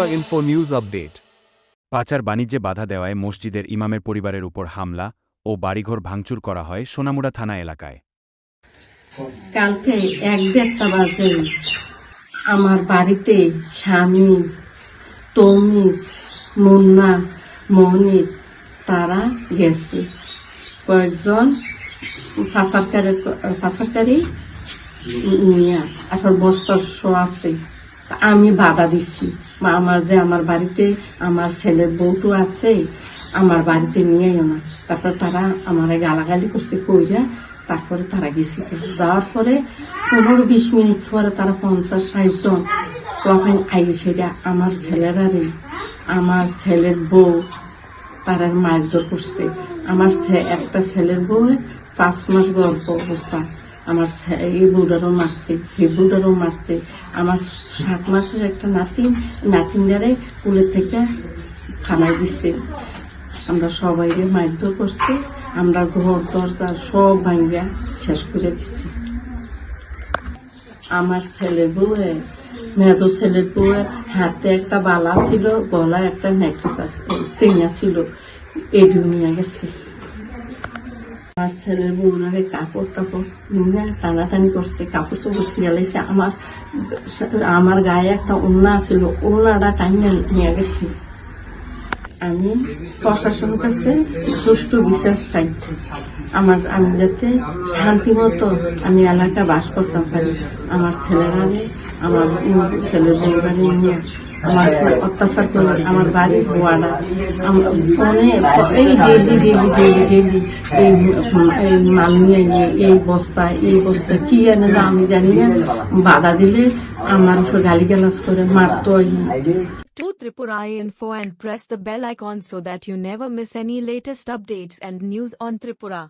Tripura Info News Update. পাচার বাণিজ্যে বাধা দেওয়ায় মসজিদের ইমামের পরিবারের উপর হামলা ও বাড়িঘর ভাঙচুর করা হয় সোনামুড়া থানা এলাকায়। কালকে 1-1:30 বাজে আমার বাড়িতে স্বামী, তমিজ, মুন্না, মনির তারা গেছে। কয়েকজন পাচারকারী নিয়ে 18 বস্তা আছে। আমি বাধা দিচ্ছি, আমার বাড়িতে আমার ছেলের বউটো আছে, আমার বাড়িতে নিয়েও না। তারপর তারা আমার গালাগালি করছে কইরা, তারপরে তারা গেছে। যাওয়ার পরে 15-20 মিনিট পরে তারা 50-60 জন তখন সেটা আমার ছেলেরারে, আমার ছেলের বউ তারা মারধর করছে। আমার একটা ছেলের বউ 5 মাস গর্ভ অবস্থা, আমার এই বউটারও মারছে, এই বউটারও মারছে। আমার 7 মাসের একটা নাতিনদারে কুলের থেকে থানায় দিচ্ছে। আমরা সবাই মারধর করছি, আমরা ঘর দরজা সব ভাঙ্গা শেষ করে দিচ্ছি। আমার ছেলের বউয়ে, মেজো ছেলের বউয়ের হাতে একটা বালা ছিল, গলায় একটা নেকলেস চেনা ছিল, এডিও নিয়ে গেছে। আমার ছেলের বউরারে কাপড় টাপড় নিয়ে টানাটানি করছে, কাপড় চোপড় সিয়ালাইছে। আমার গায়ে একটা ওড়না ছিল, ওড়নাটা টানিয়ে নিয়ে গেছে। আমি প্রশাসনের কাছে সুষ্ঠু বিচার চাইছি, আমি যাতে শান্তি মতো আমি এলাকা বাস করতে পারি। আমার ছেলেরা, আমার ছেলের বউরানি নিয়ে আমার অত্যাচার করে, আমার বাড়ির বোয়ারা ফোনে এই ডেলি এই মাল নিয়ে এই বস্তায় কি এনে না আমি জানি না, বাধা দিলে আমার উপর গালিগালাজ করে মারতো। To Tripura Info and press the bell icon so that you never miss any latest updates and news on Tripura.